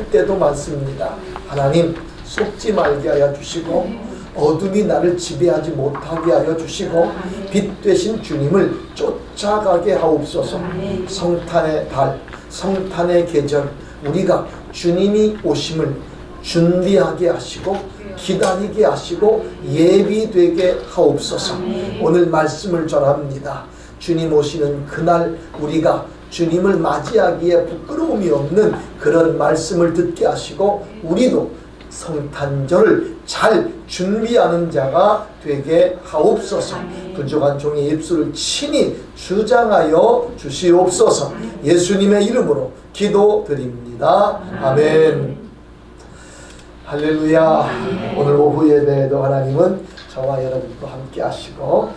때도 많습니다. 하나님 속지 말게 하여 주시고 어둠이 나를 지배하지 못하게 하여 주시고 빛 되신 주님을 쫓아가게 하옵소서. 성탄의 달, 성탄의 계절, 우리가 주님이 오심을 준비하게 하시고 기다리게 하시고 예비되게 하옵소서. 오늘 말씀을 전합니다. 주님 오시는 그날 우리가 주님을 맞이하기에 부끄러움이 없는 그런 말씀을 듣게 하시고 우리도 성탄절을 잘 준비하는 자가 되게 하옵소서. 부족한 종의 입술을 친히 주장하여 주시옵소서. 예수님의 이름으로 기도드립니다. 아멘. 할렐루야. 오늘 오후 예배에도 하나님은 저와 여러분과 함께 하시고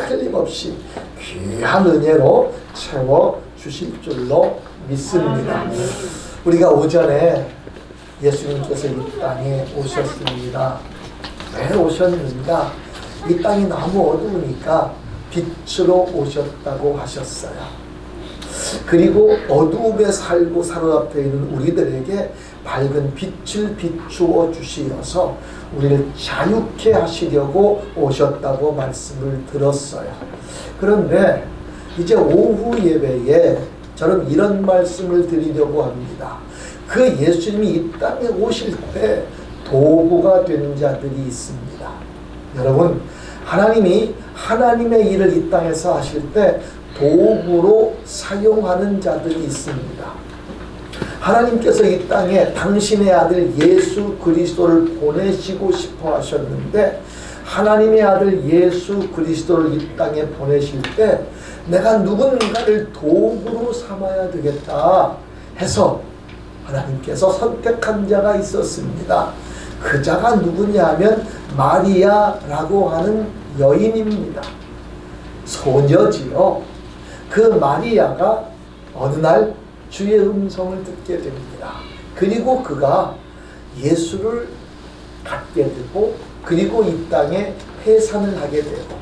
틀림없이 귀한 은혜로 채워주실 줄로 믿습니다. 우리가 오전에 예수님께서 이 땅에 오셨습니다. 왜 오셨는가? 이 땅이 너무 어두우니까 빛으로 오셨다고 하셨어요. 그리고 어두움에 살고 사로잡혀 있는 우리들에게 밝은 빛을 비추어 주시어서 우리를 자유케 하시려고 오셨다고 말씀을 들었어요. 그런데 이제 오후 예배에 저는 이런 말씀을 드리려고 합니다. 그 예수님이 이 땅에 오실 때 도구가 된 자들이 있습니다. 여러분, 하나님이 하나님의 일을 이 땅에서 하실 때 도구로 사용하는 자들이 있습니다. 하나님께서 이 땅에 당신의 아들 예수 그리스도를 보내시고 싶어 하셨는데 하나님의 아들 예수 그리스도를 이 땅에 보내실 때 내가 누군가를 도구로 삼아야 되겠다 해서 하나님께서 선택한 자가 있었습니다. 그 자가 누구냐 하면 마리아라고 하는 여인입니다. 소녀지요. 그 마리아가 어느 날 주의 음성을 듣게 됩니다. 그리고 그가 예수를 갖게 되고 그리고 이 땅에 회산을 하게 되고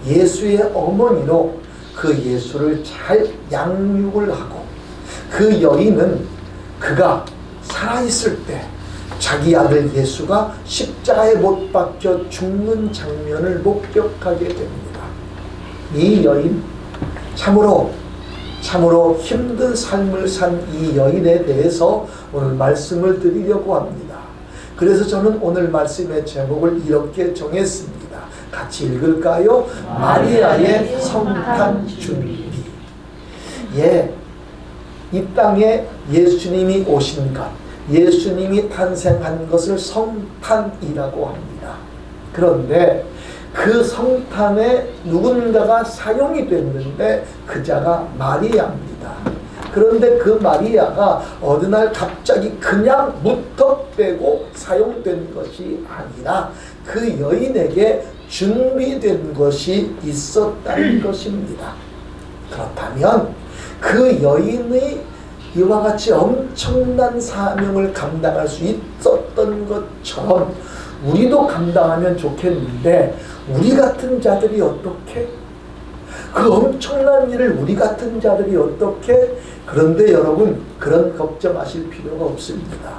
예수의 어머니로 그 예수를 잘 양육을 하고 그 여인은 그가 살아있을 때 자기 아들 예수가 십자가에 못 박혀 죽는 장면을 목격하게 됩니다. 이 여인 참으로 힘든 삶을 산 이 여인에 대해서 오늘 말씀을 드리려고 합니다. 그래서 저는 오늘 말씀의 제목을 이렇게 정했습니다. 같이 읽을까요? 마리아의 성탄 준비. 이 땅에 예수님이 오신 것, 예수님이 탄생한 것을 성탄이라고 합니다. 그런데 그 성탄에 누군가가 사용이 됐는데 그 자가 마리아입니다. 그런데 그 마리아가 어느 날 갑자기 그냥 무턱대고 사용된 것이 아니라 그 여인에게 준비된 것이 있었다는 것입니다. 그렇다면 그 여인의 이와 같이 엄청난 사명을 감당할 수 있었던 것처럼 우리도 감당하면 좋겠는데 우리 같은 자들이 어떻게? 그 엄청난 일을 우리 같은 자들이 어떻게? 그런데 여러분 그런 걱정하실 필요가 없습니다.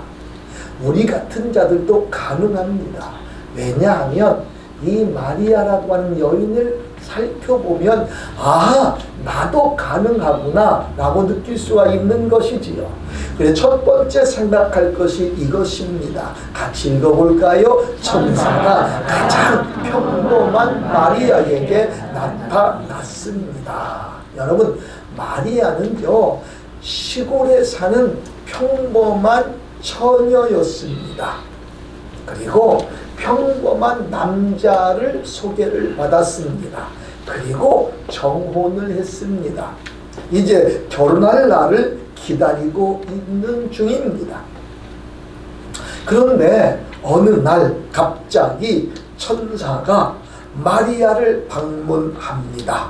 우리 같은 자들도 가능합니다. 왜냐하면 이 마리아라고 하는 여인을 살펴보면 아 나도 가능하구나 라고 느낄 수가 있는 것이지요. 그래서 첫 번째 생각할 것이 이것입니다. 같이 읽어볼까요? 천사가 가장 평범한 마리아에게 나타났습니다. 여러분 마리아는요 시골에 사는 평범한 처녀였습니다. 그리고 평범한 남자를 소개를 받았습니다. 그리고 정혼을 했습니다. 이제 결혼할 날을 기다리고 있는 중입니다. 그런데 어느 날 갑자기 천사가 마리아를 방문합니다.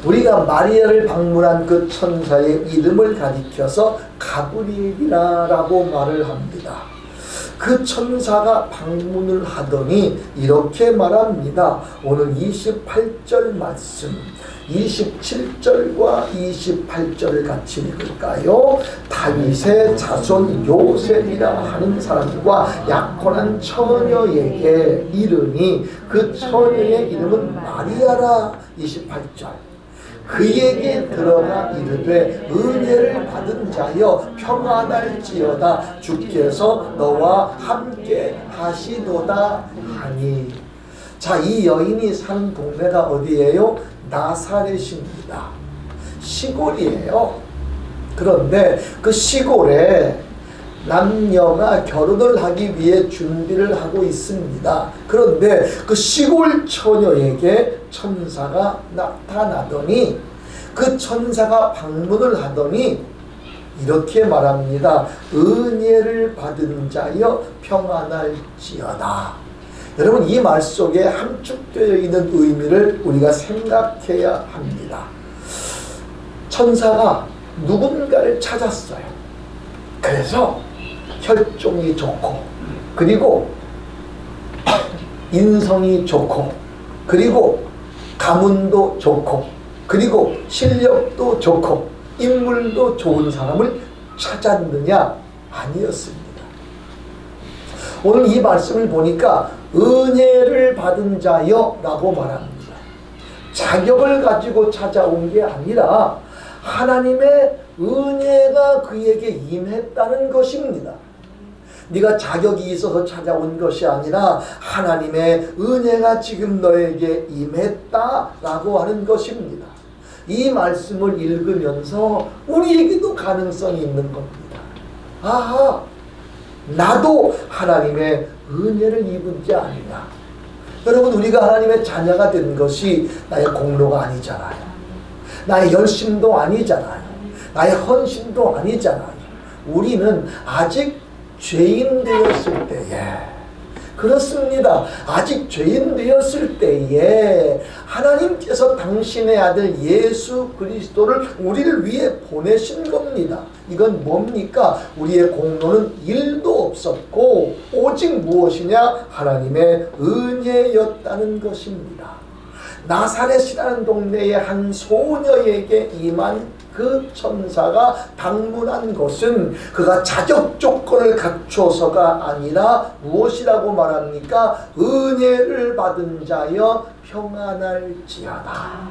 우리가 마리아를 방문한 그 천사의 이름을 가리켜서 가브리엘이라고 말을 합니다. 그 천사가 방문을 하더니 이렇게 말합니다. 오늘 28절 말씀. 27절과 28절을 같이 읽을까요? 다윗의 자손 요셉이라 하는 사람과 약혼한 처녀에게 이르니 그 처녀의 이름은 마리아라. 28절. 그에게 들어가 이르되 은혜를 받은 자여 평안할지어다 주께서 너와 함께 하시도다 하니. 자, 이 여인이 사는 동네가 어디예요? 나사렛입니다. 시골이에요. 그런데 그 시골에 남녀가 결혼을 하기 위해 준비를 하고 있습니다. 그런데 그 시골 처녀에게 천사가 나타나더니, 그 천사가 방문을 하더니 이렇게 말합니다. 은혜를 받은 자여 평안할지어다. 여러분, 이 말 속에 함축되어 있는 의미를 우리가 생각해야 합니다. 천사가 누군가를 찾았어요. 그래서 혈종이 좋고, 그리고 인성이 좋고, 그리고 가문도 좋고, 그리고 실력도 좋고, 인물도 좋은 사람을 찾았느냐? 아니었습니다. 오늘 이 말씀을 보니까 은혜를 받은 자여 라고 말합니다. 자격을 가지고 찾아온 게 아니라 하나님의 은혜가 그에게 임했다는 것입니다. 네가 자격이 있어서 찾아온 것이 아니라 하나님의 은혜가 지금 너에게 임했다라고 하는 것입니다. 이 말씀을 읽으면서 우리에게도 가능성이 있는 겁니다. 아하, 나도 하나님의 은혜를 입은 게 아니라. 여러분, 우리가 하나님의 자녀가 된 것이 나의 공로가 아니잖아요. 나의 열심도 아니잖아요. 나의 헌신도 아니잖아요. 우리는 아직 죄인 되었을 때에, 그렇습니다. 아직 죄인 되었을 때에 하나님께서 당신의 아들 예수 그리스도를 우리를 위해 보내신 겁니다. 이건 뭡니까? 우리의 공로는 1도 없었고 오직 무엇이냐? 하나님의 은혜였다는 것입니다. 나사렛이라는 동네의 한 소녀에게 임한 그 천사가 방문한 것은 그가 자격 조건을 갖춰서가 아니라 무엇이라고 말합니까? 은혜를 받은 자여 평안할지어다.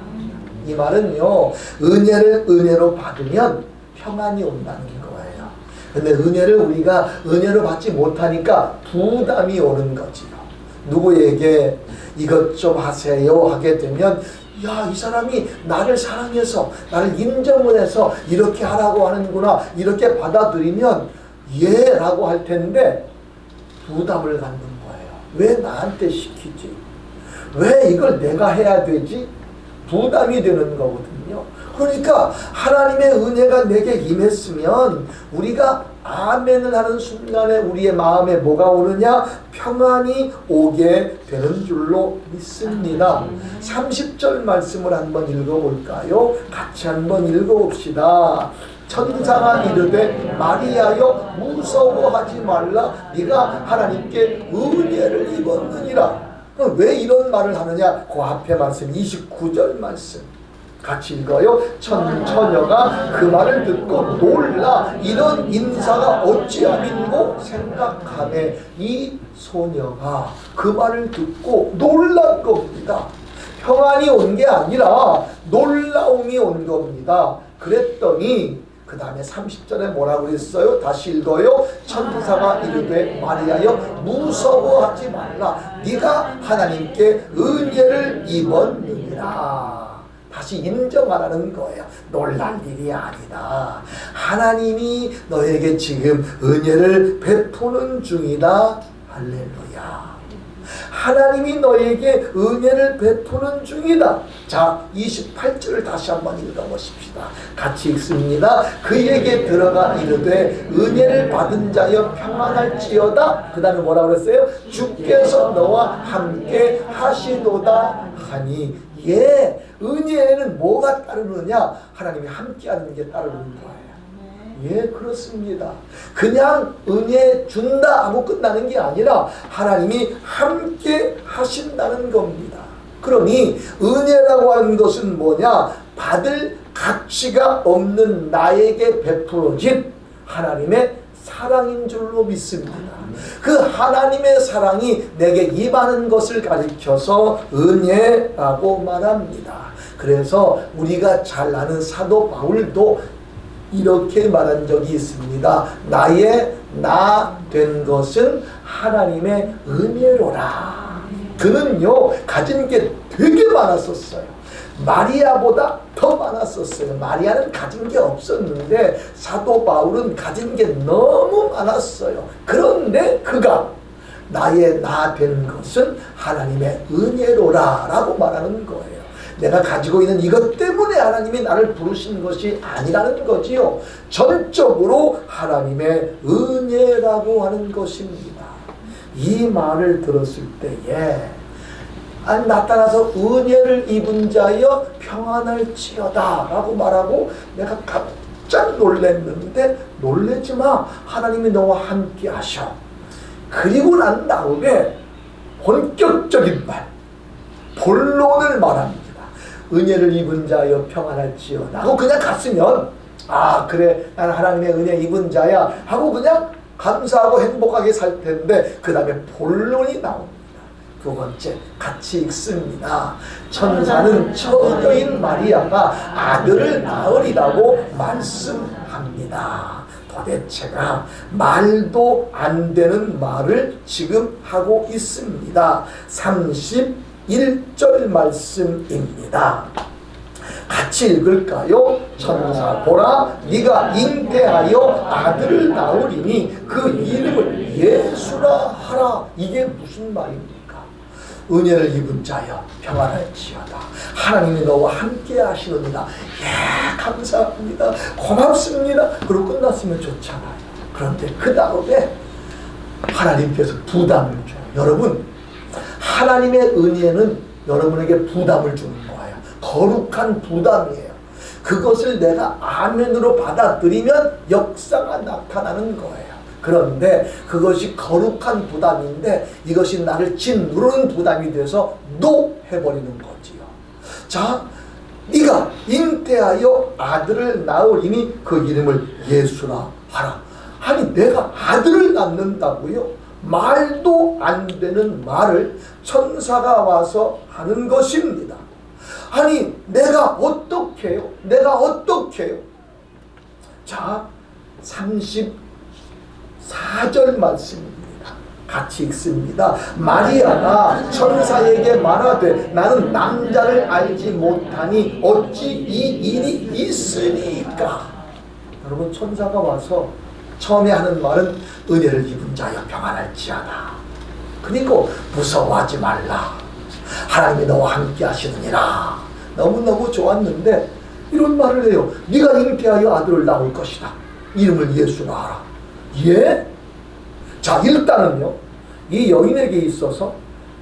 이 말은요, 은혜를 은혜로 받으면 평안이 온다는 거예요. 근데 은혜를 우리가 은혜로 받지 못하니까 부담이 오는 거지요. 누구에게 이것 좀 하세요 하게 되면, 야, 이 사람이 나를 사랑해서 나를 인정을 해서 이렇게 하라고 하는구나, 이렇게 받아들이면 예 라고 할 텐데 부담을 갖는 거예요. 왜 나한테 시키지? 왜 이걸 내가 해야 되지? 부담이 되는 거거든요. 그러니까 하나님의 은혜가 내게 임했으면 우리가 아멘을 하는 순간에 우리의 마음에 뭐가 오느냐? 평안이 오게 되는 줄로 믿습니다. 30절 말씀을 한번 읽어볼까요? 같이 한번 읽어봅시다. 천사가 이르되 마리아여 무서워하지 말라. 네가 하나님께 은혜를 입었느니라. 왜 이런 말을 하느냐? 그 앞에 말씀 29절 말씀 같이 읽어요. 처녀가 그 말을 듣고 놀라 이런 인사가 어찌함인고 생각하네. 이 소녀가 그 말을 듣고 놀란 겁니다. 평안이 온 게 아니라 놀라움이 온 겁니다. 그랬더니 그 다음에 30절에 뭐라고 그랬어요? 다시 읽어요. 천사가 이르되 마리아여 무서워하지 말라. 네가 하나님께 은혜를 입었느니라. 다시 인정하라는 거예요. 놀랄 일이 아니다. 하나님이 너에게 지금 은혜를 베푸는 중이다. 할렐루야. 하나님이 너에게 은혜를 베푸는 중이다. 자, 28절을 다시 한번 읽어보십시다. 같이 읽습니다. 그에게 들어가 이르되 은혜를 받은 자여 평안할지어다. 그 다음에 뭐라고 그랬어요? 주께서 너와 함께 하시도다 하니. 예, 은혜에는 뭐가 따르느냐? 하나님이 함께하는 게 따르는 거예요. 예, 그렇습니다. 그냥 은혜 준다 하고 끝나는 게 아니라 하나님이 함께 하신다는 겁니다. 그러니 은혜라고 하는 것은 뭐냐? 받을 가치가 없는 나에게 베풀어진 하나님의 사랑인 줄로 믿습니다. 그 하나님의 사랑이 내게 임하는 것을 가리켜서 은혜라고 말합니다. 그래서 우리가 잘 아는 사도 바울도 이렇게 말한 적이 있습니다. 나의 나 된 것은 하나님의 은혜로라. 그는요 가진 게 되게 많았었어요. 마리아보다 더 많았었어요. 마리아는 가진 게 없었는데 사도 바울은 가진 게 너무 많았어요. 그런데 그가 나의 나 된 것은 하나님의 은혜로라 라고 말하는 거예요. 내가 가지고 있는 이것 때문에 하나님이 나를 부르신 것이 아니라는 거지요. 전적으로 하나님의 은혜라고 하는 것입니다. 이 말을 들었을 때에 나타나서 은혜를 입은 자여 평안할지어다 라고 말하고 내가 깜짝 놀랐는데 놀라지 마. 하나님이 너와 함께 하셔. 그리고 난 다음에 본격적인 말, 본론을 말합니다. 은혜를 입은 자여 평안할지어다 하고 그냥 갔으면 아 그래 나는 하나님의 은혜 입은 자야 하고 그냥 감사하고 행복하게 살 텐데 그 다음에 본론이 나옵니다. 두 번째 같이 읽습니다. 천사는 처녀인 마리아가 아들을 낳으리라고 말씀합니다. 도대체가 말도 안 되는 말을 지금 하고 있습니다. 31절 말씀입니다. 같이 읽을까요? 천사 보라 네가 잉태하여 아들을 낳으리니 그 이름을 예수라 하라. 이게 무슨 말입니까? 은혜를 입은 자여 평안할지어다. 하나님이 너와 함께 하시느니라. 예 감사합니다. 고맙습니다. 그리고 끝났으면 좋잖아요. 그런데 그 다음에 하나님께서 부담을 줘요. 여러분 하나님의 은혜는 여러분에게 부담을 주는 거예요. 거룩한 부담이에요. 그것을 내가 아멘으로 받아들이면 역사가 나타나는 거예요. 그런데 그것이 거룩한 부담인데 이것이 나를 짓누르는 부담이 돼서 노 해버리는 거지요. 자, 네가 잉태하여 아들을 낳으리니 그 이름을 예수라 하라. 아니 내가 아들을 낳는다고요? 말도 안 되는 말을 천사가 와서 하는 것입니다. 아니 내가 어떻게 해요? 내가 어떻게 해요? 자 34절 말씀입니다. 같이 읽습니다. 마리아가 천사에게 말하되 나는 남자를 알지 못하니 어찌 이 일이 있으리까? 여러분 천사가 와서 처음에 하는 말은 은혜를 입은 자여 평안할지어다. 그리고 무서워하지 말라. 하나님이 너와 함께 하시느니라. 너무너무 좋았는데 이런 말을 해요. 네가 잉태하여 아들을 낳을 것이다. 이름을 예수라 하라. 예? 자 일단은요 이 여인에게 있어서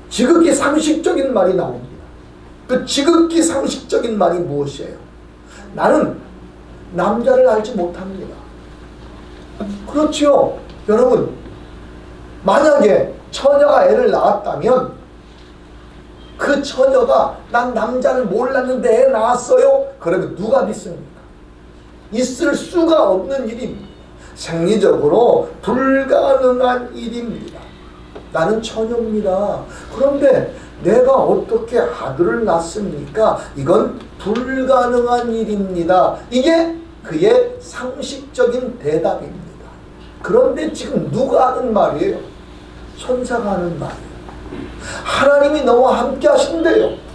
지극히 상식적인 말이 나옵니다. 그 지극히 상식적인 말이 무엇이에요? 나는 남자를 알지 못합니다. 그렇지요. 여러분 만약에 처녀가 애를 낳았다면 그 처녀가 난 남자를 몰랐는데 애 낳았어요? 그러면 누가 믿습니까? 있을 수가 없는 일입니다. 생리적으로 불가능한 일입니다. 나는 처녀입니다. 그런데 내가 어떻게 아들을 낳습니까? 이건 불가능한 일입니다. 이게 그의 상식적인 대답입니다. 그런데 지금 누가 하는 말이에요? 천사가 하는 말이에요. 하나님이 너와 함께 하신대요.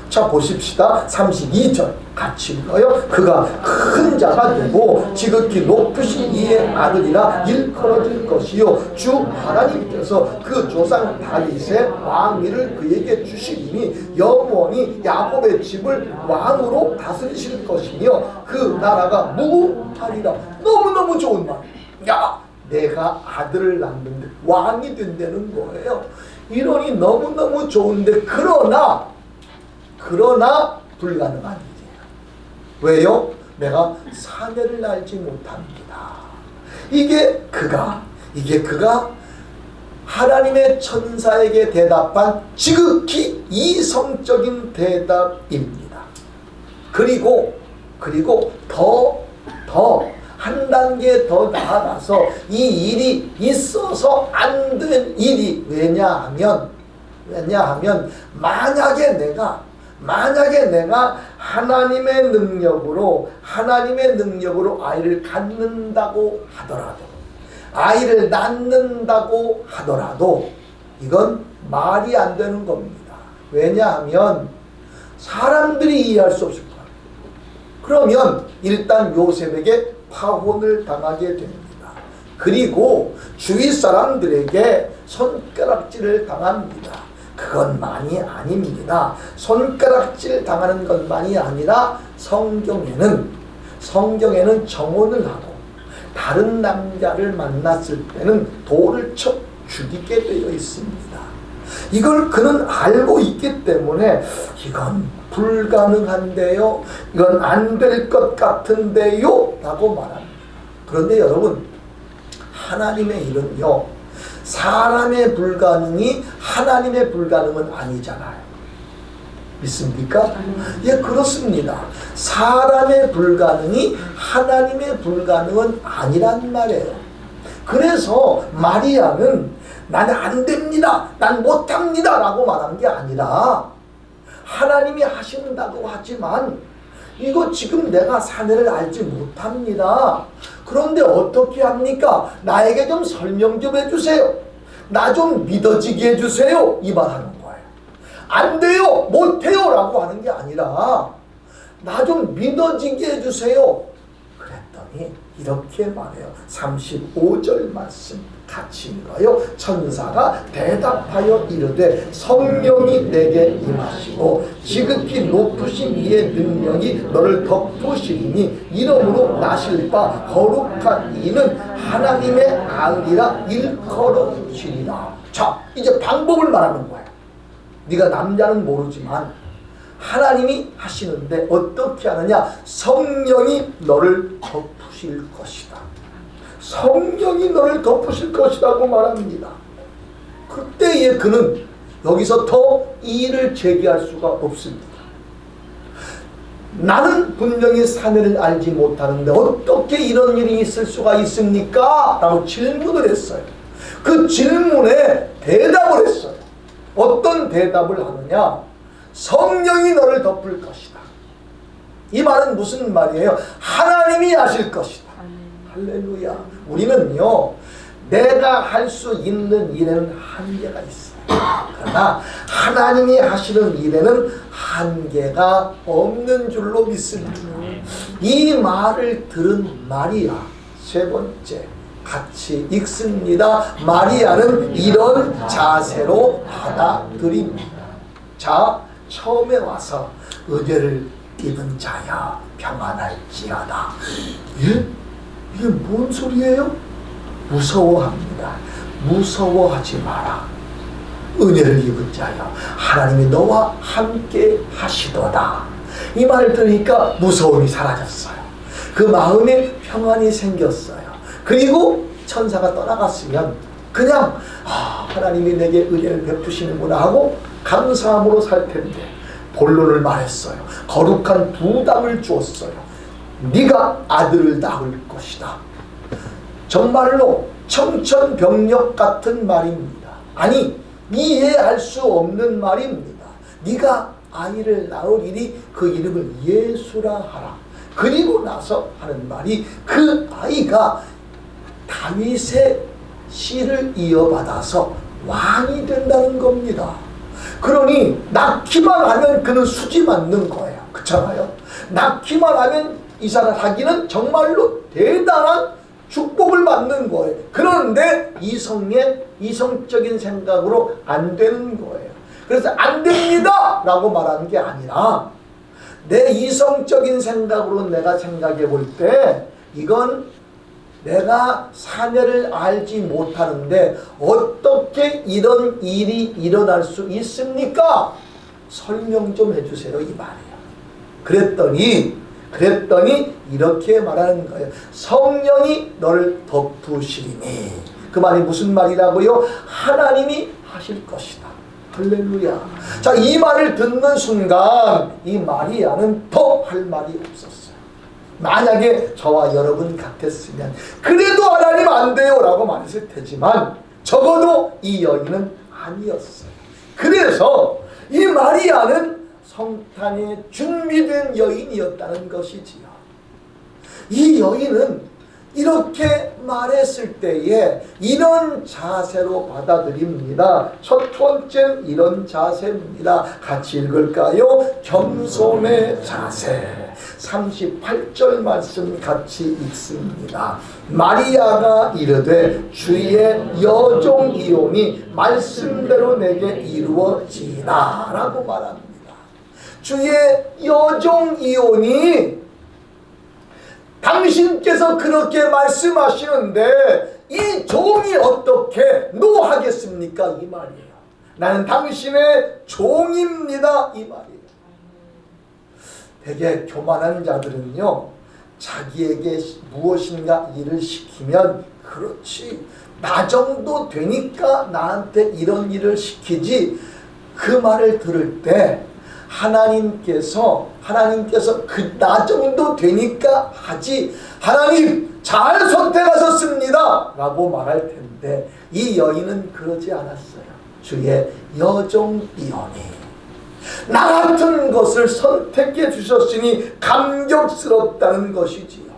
자 보십시다. 32절 같이 읽어요. 그가 큰 자가 되고 지극히 높으신 이의 아들이라 일컬어질 것이요 주 하나님께서 그 조상 다윗의 왕위를 그에게 주시리니 영원히 야곱의 집을 왕으로 다스리실 것이며 그 나라가 무궁하리라. 너무너무 좋은 말. 야 내가 아들을 낳는데 왕이 된다는 거예요. 이론이 너무너무 좋은데 그러나 불가능한 일이에요. 왜요? 내가 사내를 알지 못합니다. 이게 그가 하나님의 천사에게 대답한 지극히 이성적인 대답입니다. 그리고 더 한 단계 더 나아가서 이 일이 있어서 안 된 일이 왜냐하면 만약에 내가 하나님의 능력으로 아이를 갖는다고 하더라도, 아이를 낳는다고 하더라도 이건 말이 안 되는 겁니다. 왜냐하면 사람들이 이해할 수 없을 거예요. 그러면 일단 요셉에게 파혼을 당하게 됩니다. 그리고 주위 사람들에게 손가락질을 당합니다. 그건 많이 아닙니다. 손가락질 당하는 것만이 아니라 성경에는 정혼을 하고 다른 남자를 만났을 때는 돌을 쳐 죽이게 되어 있습니다. 이걸 그는 알고 있기 때문에 이건 불가능한데요, 이건 안 될 것 같은데요 라고 말합니다. 그런데 여러분, 하나님의 일은요, 사람의 불가능이 하나님의 불가능은 아니잖아요. 믿습니까? 예, 그렇습니다. 사람의 불가능이 하나님의 불가능은 아니란 말이에요. 그래서 마리아는 나는 안 됩니다, 난 못합니다 라고 말한 게 아니라, 하나님이 하신다고 하지만 이거 지금 내가 사내를 알지 못합니다. 그런데 어떻게 합니까? 나에게 좀 설명 좀 해주세요. 나 좀 믿어지게 해주세요. 이 말 하는 거예요. 안 돼요, 못해요 라고 하는 게 아니라 나 좀 믿어지게 해주세요. 그랬더니 이렇게 말해요. 35절 말씀 같이 읽어요. 천사가 대답하여 이르되 성령이 내게 임하시고 지극히 높으신 이의 능력이 너를 덮으시리니 이러므로 나실 바 거룩한 이는 하나님의 아들이라 일컬어지리라. 자, 이제 방법을 말하는 거예요. 네가 남자는 모르지만 하나님이 하시는데 어떻게 하느냐? 성령이 너를 덮으실 것이다. 성령이 너를 덮으실 것이라고 말합니다. 그때에 그는 여기서 더 이의를 제기할 수가 없습니다. 나는 분명히 사내를 알지 못하는데 어떻게 이런 일이 있을 수가 있습니까? 라고 질문을 했어요. 그 질문에 대답을 했어요. 어떤 대답을 하느냐? 성령이 너를 덮을 것이다. 이 말은 무슨 말이에요? 하나님이 하실 것이다. 할렐루야. 우리는요, 내가 할 수 있는 일에는 한계가 있어요. 그러나 하나님이 하시는 일에는 한계가 없는 줄로 믿습니다. 이 말을 들은 마리아, 세 번째 같이 읽습니다. 마리아는 이런 자세로 받아들입니다. 자, 처음에 와서 은혜를 입은 자야 평안할지어다. 예? 이게 뭔 소리예요? 무서워합니다. 무서워하지 마라. 은혜를 입은 자여 하나님이 너와 함께 하시도다. 이 말을 들으니까 무서움이 사라졌어요. 그 마음에 평안이 생겼어요. 그리고 천사가 떠나갔으면 그냥 하나님이 내게 은혜를 베푸시는구나 하고 감사함으로 살 텐데 본론을 말했어요. 거룩한 부담을 주었어요. 네가 아들을 낳을 것이다. 정말로 청천벽력 같은 말입니다. 아니, 이해할 수 없는 말입니다. 네가 아이를 낳으리니 그 이름을 예수라 하라. 그리고 나서 하는 말이 그 아이가 다윗의 씨를 이어받아서 왕이 된다는 겁니다. 그러니 낳기만 하면 그는 수지 맞는 거예요. 그렇잖아요. 낳기만 하면 이스라엘하기는 정말로 대단한 축복을 받는 거예요. 그런데 이성적인 생각으로 안 되는 거예요. 그래서 안 됩니다 라고 말하는 게 아니라 내 이성적인 생각으로 내가 생각해 볼 때 이건 내가 사내를 알지 못하는데 어떻게 이런 일이 일어날 수 있습니까? 설명 좀 해주세요 이 말이에요. 그랬더니 이렇게 말하는 거예요. 성령이 너를 덮으시리니 그 말이 무슨 말이라고요? 하나님이 하실 것이다. 할렐루야. 자, 이 말을 듣는 순간 이 마리아는 더 할 말이 없었어요. 만약에 저와 여러분 같았으면 그래도 하나님 안 돼요 라고 말했을 테지만 적어도 이 여인은 아니었어요. 그래서 이 마리아는 성탄에 준비된 여인이었다는 것이지요. 이 여인은 이렇게 말했을 때에 이런 자세로 받아들입니다. 첫 번째는 이런 자세입니다. 같이 읽을까요? 겸손의 자세. 38절 말씀 같이 읽습니다. 마리아가 이르되 주의 여종이오니 말씀대로 내게 이루어지이다 라고 말합니다. 주의 여종이오니 당신께서 그렇게 말씀하시는데 이 종이 어떻게 노하겠습니까? 이 말이에요. 나는 당신의 종입니다. 이 말이에요. 되게 교만한 자들은요, 자기에게 무엇인가 일을 시키면 그렇지, 나 정도 되니까 나한테 이런 일을 시키지, 그 말을 들을 때 하나님께서 나 정도 되니까 하지, 하나님 잘 선택하셨습니다 라고 말할 텐데 이 여인은 그러지 않았어요. 주의 여종이오니 나 같은 것을 선택해 주셨으니 감격스럽다는 것이지요.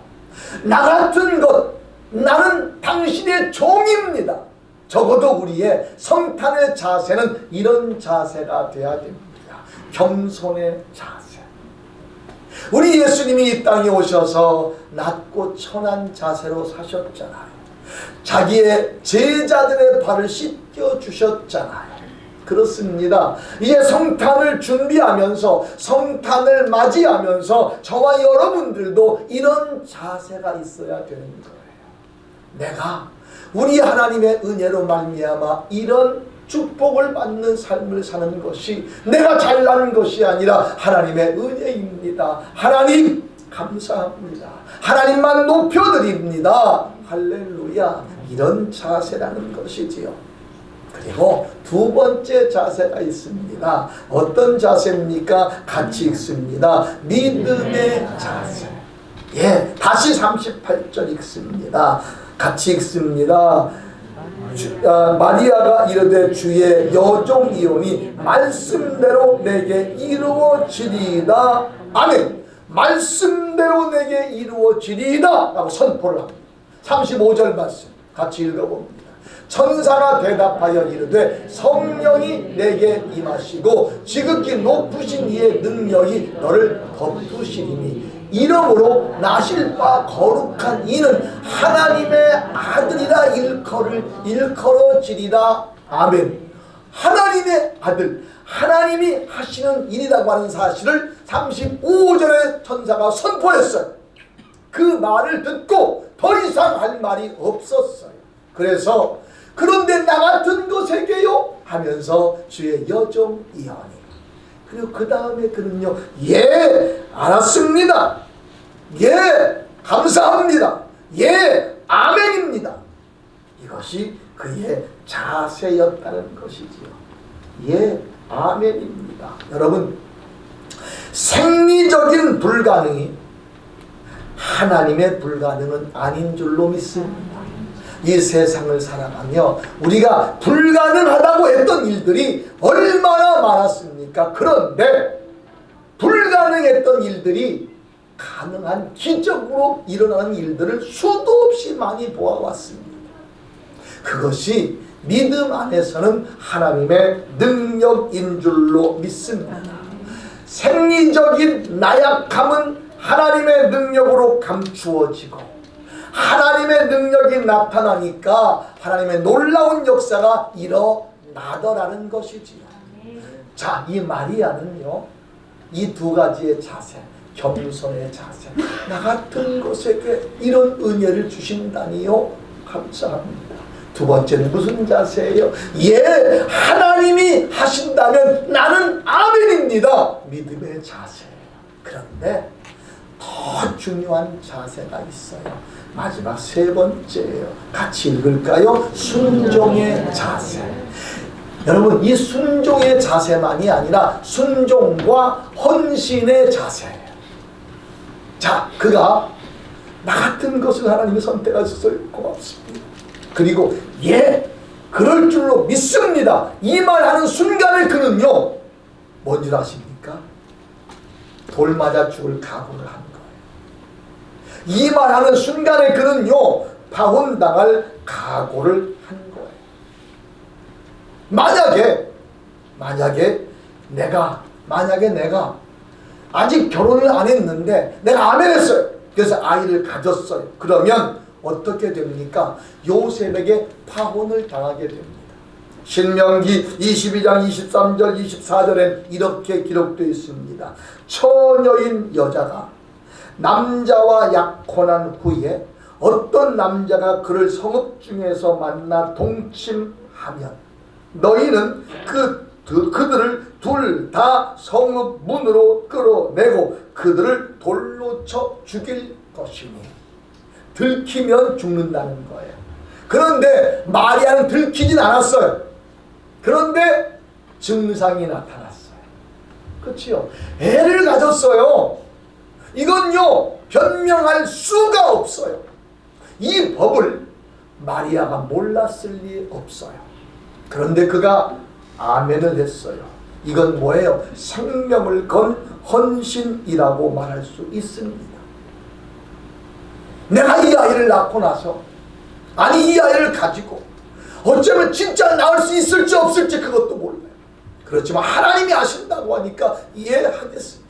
나 같은 것, 나는 당신의 종입니다. 적어도 우리의 성탄의 자세는 이런 자세가 돼야 됩니다. 겸손의 자세. 우리 예수님이 이 땅에 오셔서 낮고 천한 자세로 사셨잖아요. 자기의 제자들의 발을 씻겨 주셨잖아요. 그렇습니다. 이제 성탄을 준비하면서 성탄을 맞이하면서 저와 여러분들도 이런 자세가 있어야 되는 거예요. 내가 우리 하나님의 은혜로 말미암아 이런 축복을 받는 삶을 사는 것이 내가 잘나는 것이 아니라 하나님의 은혜입니다. 하나님 감사합니다. 하나님만 높여드립니다. 할렐루야. 이런 자세라는 것이지요. 그리고 두 번째 자세가 있습니다. 어떤 자세입니까? 같이 읽습니다. 믿음의 자세. 예, 다시 38절 읽습니다. 같이 읽습니다. 마리아가 이르되 주의 여종이오니 말씀대로 내게 이루어지리이다. 아멘. 말씀대로 내게 이루어지리이다 라고 선포를 합니다. 35절 말씀 같이 읽어봅니다. 천사가 대답하여 이르되 성령이 내게 임하시고 지극히 높으신 이의 능력이 너를 덮으시리니 이러므로 나실 바 거룩한 이는 하나님의 아들이라 일컬어지리라. 아멘. 하나님의 아들, 하나님이 하시는 일이라고 하는 사실을 35절에 천사가 선포했어요. 그 말을 듣고 더 이상 할 말이 없었어요. 그래서 그런데 나 같은 것에게요 하면서 주의 여종이오니. 그리고 그 다음에 그는요, 예, 알았습니다. 예, 감사합니다. 예, 아멘입니다. 이것이 그의 자세였다는 것이지요. 예, 아멘입니다. 여러분, 생리적인 불가능이 하나님의 불가능은 아닌 줄로 믿습니다. 이 세상을 살아가며 우리가 불가능하다고 했던 일들이 얼마나 많았습니까? 그런데 불가능했던 일들이 가능한 기적으로 일어나는 일들을 수도 없이 많이 보아왔습니다. 그것이 믿음 안에서는 하나님의 능력인 줄로 믿습니다. 생리적인 나약함은 하나님의 능력으로 감추어지고 하나님의 능력이 나타나니까 하나님의 놀라운 역사가 일어나더라는 것이지요. 자, 이 마리아는요, 이 두 가지의 자세, 겸손의 자세, 나 같은 것에게 이런 은혜를 주신다니요, 감사합니다. 두 번째는 무슨 자세예요? 예, 하나님이 하신다면 나는 아멘입니다. 믿음의 자세예요. 그런데 더 중요한 자세가 있어요. 마지막 세 번째예요. 같이 읽을까요? 순종의 자세. 여러분, 이 순종의 자세만이 아니라 순종과 헌신의 자세예요. 자, 그가 나 같은 것을 하나님이 선택하셔서 고맙습니다. 그리고 그럴 줄로 믿습니다. 이 말하는 순간에 그는요, 뭔 줄 아십니까? 돌 맞아 죽을 각오를 한 거예요. 이 말하는 순간에 그는요, 파혼당할 각오를 한 거예요. 만약에 내가 아직 결혼을 안 했는데 내가 아멘 했어요. 그래서 아이를 가졌어요. 그러면 어떻게 됩니까? 요셉에게 파혼을 당하게 됩니다. 신명기 22장 23절 24절엔 이렇게 기록되어 있습니다. 처녀인 여자가 남자와 약혼한 후에 어떤 남자가 그를 성읍 중에서 만나 동침하면 너희는 그들을 둘 다 성읍 문으로 끌어내고 그들을 돌로 쳐 죽일 것이니 들키면 죽는다는 거예요. 그런데 마리아는 들키진 않았어요. 그런데 증상이 나타났어요. 그렇지요? 애를 가졌어요. 이건요, 변명할 수가 없어요. 이 법을 마리아가 몰랐을 리 없어요. 그런데 그가 아멘을 했어요. 이건 뭐예요? 생명을 건 헌신이라고 말할 수 있습니다. 내가 이 아이를 낳고 나서, 아니 이 아이를 가지고 어쩌면 진짜 낳을 수 있을지 없을지 그것도 몰라요. 그렇지만 하나님이 아신다고 하니까 이해하겠습니다.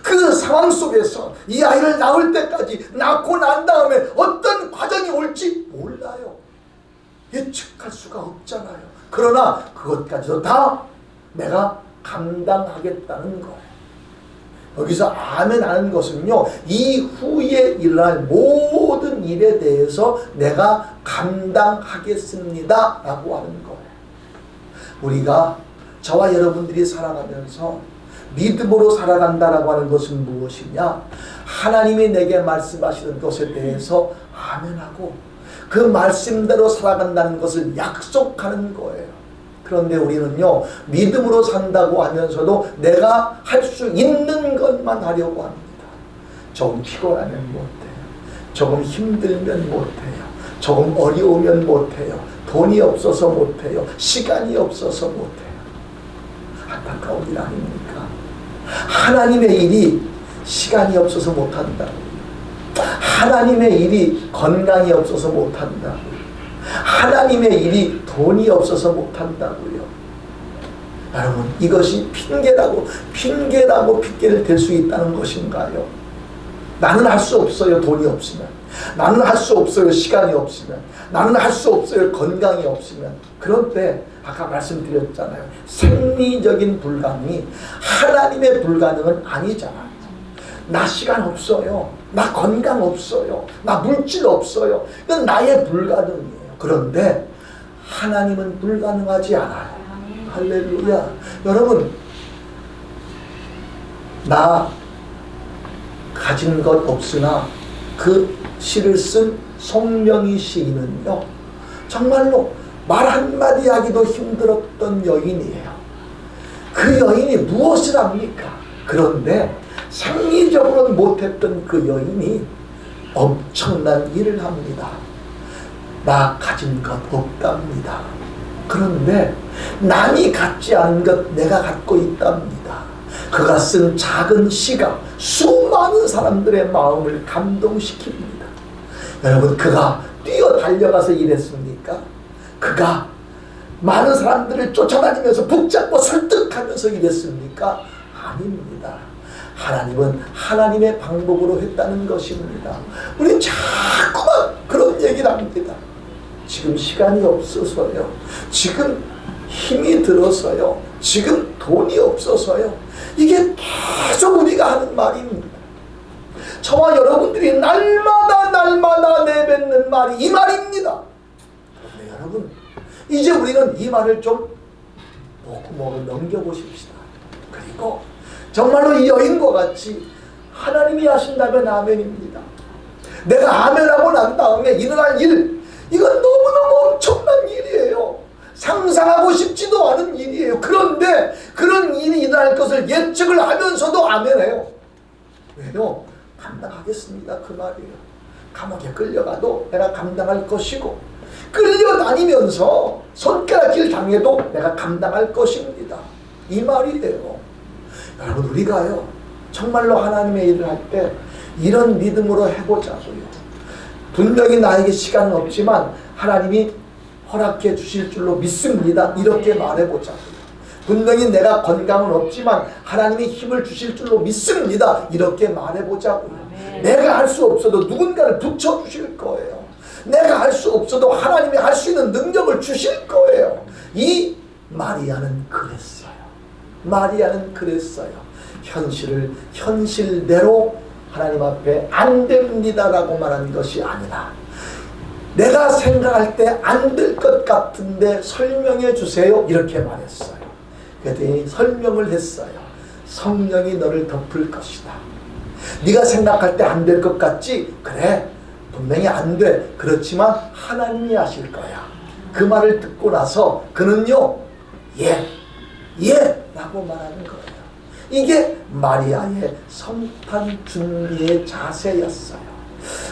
그 상황 속에서 이 아이를 낳을 때까지, 낳고 난 다음에 어떤 과정이 올지 몰라요. 예측할 수가 없잖아요. 그러나 그것까지도 다 내가 감당하겠다는 거예요. 여기서 아멘 하는 것은요, 이후에 일어날 모든 일에 대해서 내가 감당하겠습니다 라고 하는 거예요. 우리가, 저와 여러분들이 살아가면서 믿음으로 살아간다라고 하는 것은 무엇이냐? 하나님이 내게 말씀하시는 것에 대해서 아멘하고 그 말씀대로 살아간다는 것을 약속하는 거예요. 그런데 우리는요, 믿음으로 산다고 하면서도 내가 할 수 있는 것만 하려고 합니다. 조금 피곤하면 못해요. 조금 힘들면 못해요. 조금 어려우면 못해요. 돈이 없어서 못해요. 시간이 없어서 못해요. 안타까운 일 아닙니까? 하나님의 일이 시간이 없어서 못한다고요. 하나님의 일이 건강이 없어서 못한다고요. 하나님의 일이 돈이 없어서 못한다고요. 여러분, 이것이 핑계를 댈 수 있다는 것인가요? 나는 할 수 없어요, 돈이 없으면. 나는 할 수 없어요, 시간이 없으면. 나는 할 수 없어요, 건강이 없으면. 그런데 아까 말씀드렸잖아요. 생리적인 불가능이 하나님의 불가능은 아니잖아요. 나 시간 없어요. 나 건강 없어요. 나 물질 없어요. 이건 나의 불가능이에요. 그런데 하나님은 불가능하지 않아요. 할렐루야. 여러분, 나 가진 것 없으나 그 시를 쓴 송명희 시인은요, 정말로 말 한마디 하기도 힘들었던 여인이에요. 그 여인이 무엇을 합니까? 그런데 상리적으로는 못했던 그 여인이 엄청난 일을 합니다. 나 가진 것 없답니다. 그런데 남이 갖지 않은 것 내가 갖고 있답니다. 그가 쓴 작은 시가 수많은 사람들의 마음을 감동시킵니다. 여러분, 그가 뛰어 달려가서 일했습니까? 그가 많은 사람들을 쫓아다니면서 붙잡고 설득하면서 일했습니까? 아닙니다. 하나님은 하나님의 방법으로 했다는 것입니다. 우리는 자꾸만 그런 얘기를 합니다. 지금 시간이 없어서요. 지금 힘이 들어서요. 지금 돈이 없어서요. 이게 계속 우리가 하는 말입니다. 저와 여러분들이 날마다 내뱉는 말이 이 말입니다. 그런데 여러분, 이제 우리는 이 말을 좀 목구멍을 넘겨보십시다. 그리고 정말로 이 여인과 같이 하나님이 하신다면 아멘입니다. 내가 아멘하고 난 다음에 일어날 일, 이건 너무너무 엄청난 일이에요. 상상하고 싶지도 않은 일이에요. 그런데 그런 일이 일어날 것을 예측을 하면서도 아멘해요. 왜요? 감당하겠습니다. 그 말이에요. 감옥에 끌려가도 내가 감당할 것이고, 끌려다니면서 손가락질 당해도 내가 감당할 것입니다. 이 말이에요. 여러분, 우리가요 정말로 하나님의 일을 할 때 이런 믿음으로 해보자고요. 분명히 나에게 시간은 없지만 하나님이 허락해 주실 줄로 믿습니다. 이렇게 말해보자고요. 분명히 내가 건강은 없지만 하나님이 힘을 주실 줄로 믿습니다. 이렇게 말해보자고요. 내가 할 수 없어도 누군가를 붙여주실 거예요. 내가 할 수 없어도 하나님이 할 수 있는 능력을 주실 거예요. 이 마리아는 그랬어요. 마리아는 그랬어요. 현실을 현실대로 하나님 앞에 안 됩니다라고 말한 것이 아니라, 내가 생각할 때 안 될 것 같은데 설명해 주세요 이렇게 말했어요. 그랬더니 설명을 했어요. 성령이 너를 덮을 것이다. 네가 생각할 때 안 될 것 같지? 그래, 분명히 안 돼. 그렇지만 하나님이 하실 거야. 그 말을 듣고 나서 그는요, 예 라고 말하는 거예요. 이게 마리아의 성탄 준비의 자세였어요.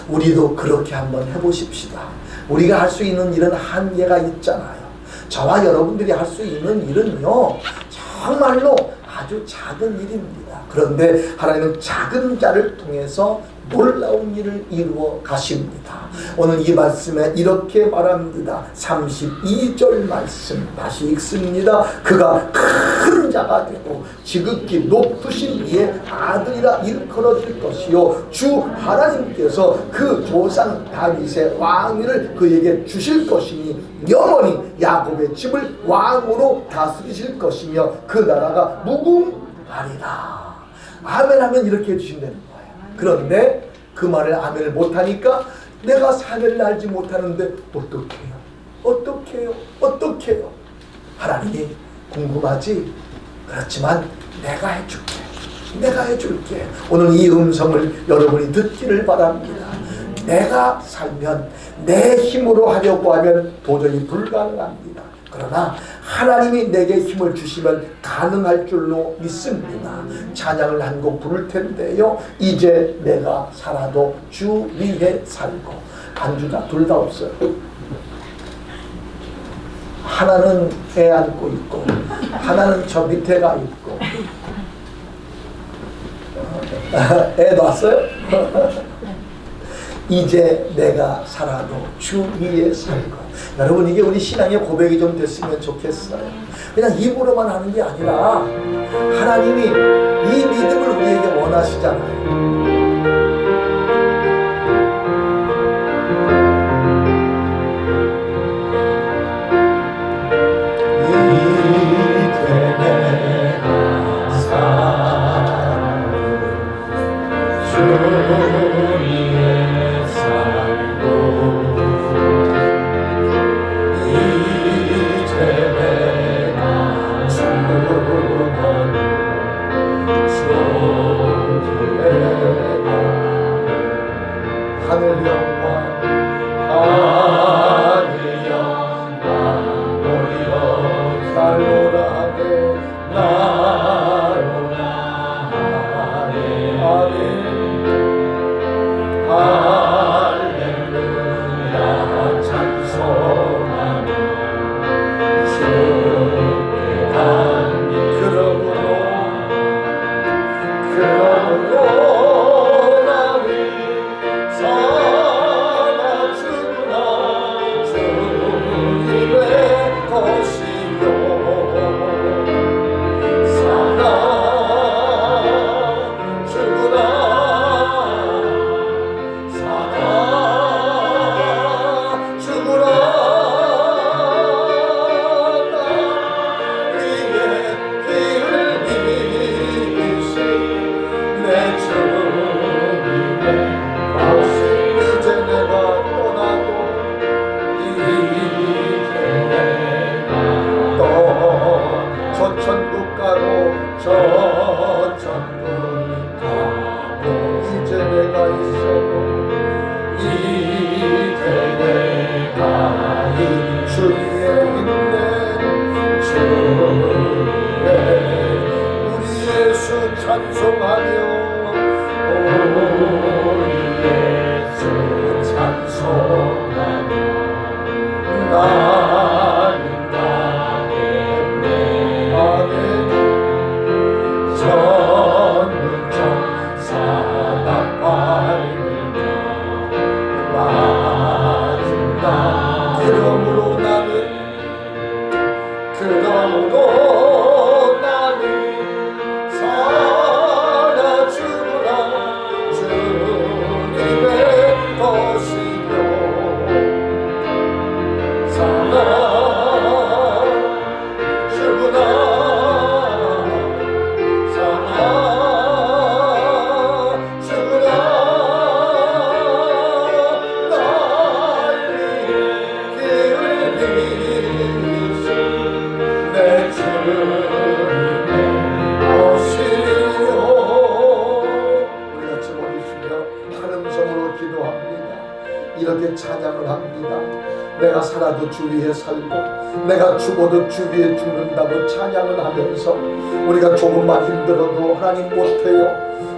우리도 그렇게 한번 해보십시다. 우리가 할 수 있는 일은 한계가 있잖아요. 저와 여러분들이 할 수 있는 일은요 정말로 아주 작은 일입니다. 그런데 하나님은 작은 자를 통해서 놀라운 일을 이루어 가십니다. 오늘 이 말씀에 이렇게 말합니다. 32절 말씀 다시 읽습니다. 그가 큰 자가 되고 지극히 높으신 이의 아들이라 일컬어질 것이요 주 하나님께서 그 조상 다윗의 왕위를 그에게 주실 것이니 영원히 야곱의 집을 왕으로 다스리실 것이며 그 나라가 무궁하리라. 아멘하면 이렇게 해주신다는 거예요. 그런데 그 말을 아멘을 못하니까 내가 사례를 알지 못하는데 어떡해요? 하나님이 궁금하지? 그렇지만 내가 해줄게. 오늘 이 음성을 여러분이 듣기를 바랍니다. 내가 살면 내 힘으로 하려고 하면 도저히 불가능합니다. 그러나 하나님이 내게 힘을 주시면 가능할 줄로 믿습니다. 찬양을 한 곡 부를 텐데요. 이제 내가 살아도 주 위에 살고. 반주가 둘 다 없어요. 하나는 애 안고 있고 하나는 저 밑에 가 있고. 애 놨어요? 이제 내가 살아도 주 위에 살고. 여러분, 이게 우리 신앙의 고백이 좀 됐으면 좋겠어요. 그냥 입으로만 하는 게 아니라 하나님이 이 믿음을 우리에게 원하시잖아요. 찬송하며 우리 예수 찬송하며 나는 가겠네. 아멘. 전능정 사랑하리라. 맞은다. 그러므로 나는 살아주구나. 주님의 것이요 살아주구나. 살아주구나. 날 길이신 내 주님의 것이요. 우리 같이 머리 숙여 하는 성으로 기도합니다. 이렇게 찬양을 합니다. 내가 살아도 주 위에 살고 내가 죽어도 주 위에 죽는다고 찬양을 하면서 우리가 조금만 힘들어도 하나님 못해요,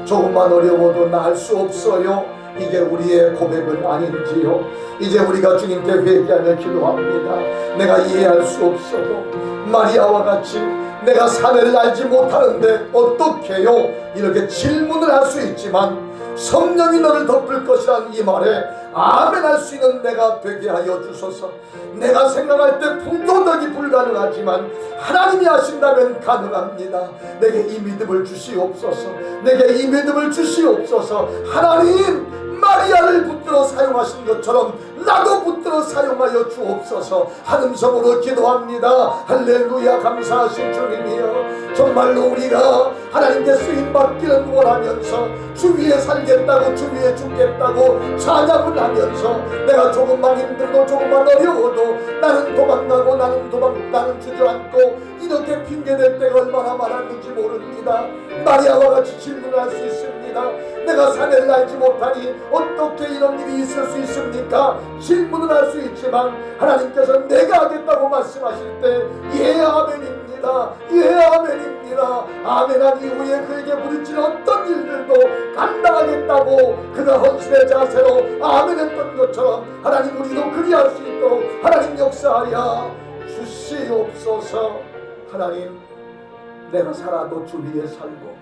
조금만 어려워도 나 할 수 없어요, 이게 우리의 고백은 아닌지요. 이제 우리가 주님께 회개하며 기도합니다. 내가 이해할 수 없어도 마리아와 같이 내가 사례를 알지 못하는데 어떻게요? 이렇게 질문을 할 수 있지만 성령이 너를 덮을 것이란 이 말에 아멘 할 수 있는 내가 되게 하여 주소서. 내가 생각할 때 풍조덕이 불가능하지만 하나님이 하신다면 가능합니다. 내게 이 믿음을 주시옵소서. 내게 이 믿음을 주시옵소서. 하나님, 마리아를 붙들어 사용하신 것처럼 나도 붙들어 사용하여 주옵소서. 한음성으로 기도합니다. 할렐루야. 감사하신 주님이여, 정말로 우리가 하나님께 쓰임받기를 원하면서 주 위에 살겠다고 주 위에 죽겠다고 찬양을 하면서 내가 조금만 힘들고 조금만 어려워도 나는 도망가고 나는 주저앉고 이렇게 핑계댈 때가 얼마나 많았는지 모릅니다. 마리아와 같이 질문을 할 수 있습니다. 내가 사내를 알지 못하니 어떻게 이런 일이 있을 수 있습니까? 질문을 할 수 있지만 하나님께서 내가 하겠다고 말씀하실 때 예 아멘입니다. 예 아멘입니다. 아멘한 이후에 그에게 부딪히는 어떤 일들도 감당하겠다고 그가 헌신의 자세로 아멘했던 것처럼 하나님 우리도 그리할 수 있도록 하나님 역사하여 주시옵소서. 하나님, 내가 살아도 주 위에 살고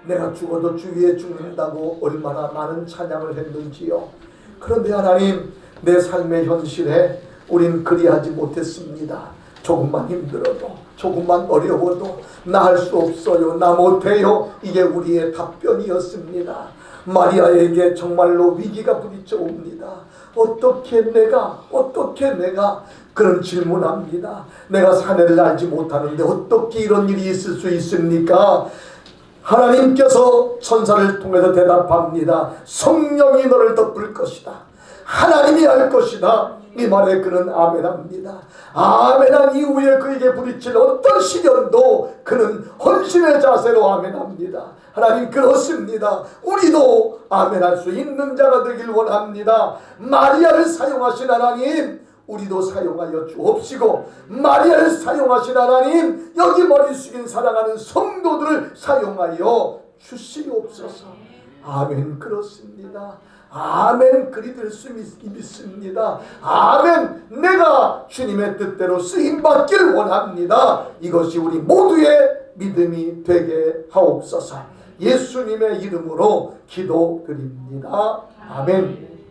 내가 죽어도 주 위에 죽는다고 얼마나 많은 찬양을 했는지요. 그런데 하나님, 내 삶의 현실에 우린 그리하지 못했습니다. 조금만 힘들어도 조금만 어려워도 나 할 수 없어요, 나 못해요, 이게 우리의 답변이었습니다. 마리아에게 정말로 위기가 부딪혀 옵니다. 어떻게 내가 그런 질문합니다. 내가 사내를 알지 못하는데 어떻게 이런 일이 있을 수 있습니까? 하나님께서 천사를 통해서 대답합니다. 성령이 너를 덮을 것이다. 하나님이 할 것이다. 이 말에 그는 아멘합니다. 아멘한 이후에 그에게 부딪힌 어떤 시련도 그는 헌신의 자세로 아멘합니다. 하나님, 그렇습니다. 우리도 아멘할 수 있는 자가 되길 원합니다. 마리아를 사용하신 하나님, 우리도 사용하여 주옵시고, 마리아를 사용하신 하나님, 여기 머리 숙인 사랑하는 성도들을 사용하여 주시옵소서. 아멘. 그렇습니다. 아멘. 그리 될 수 믿습니다. 아멘. 내가 주님의 뜻대로 쓰임받길 원합니다. 이것이 우리 모두의 믿음이 되게 하옵소서. 예수님의 이름으로 기도드립니다. 아멘.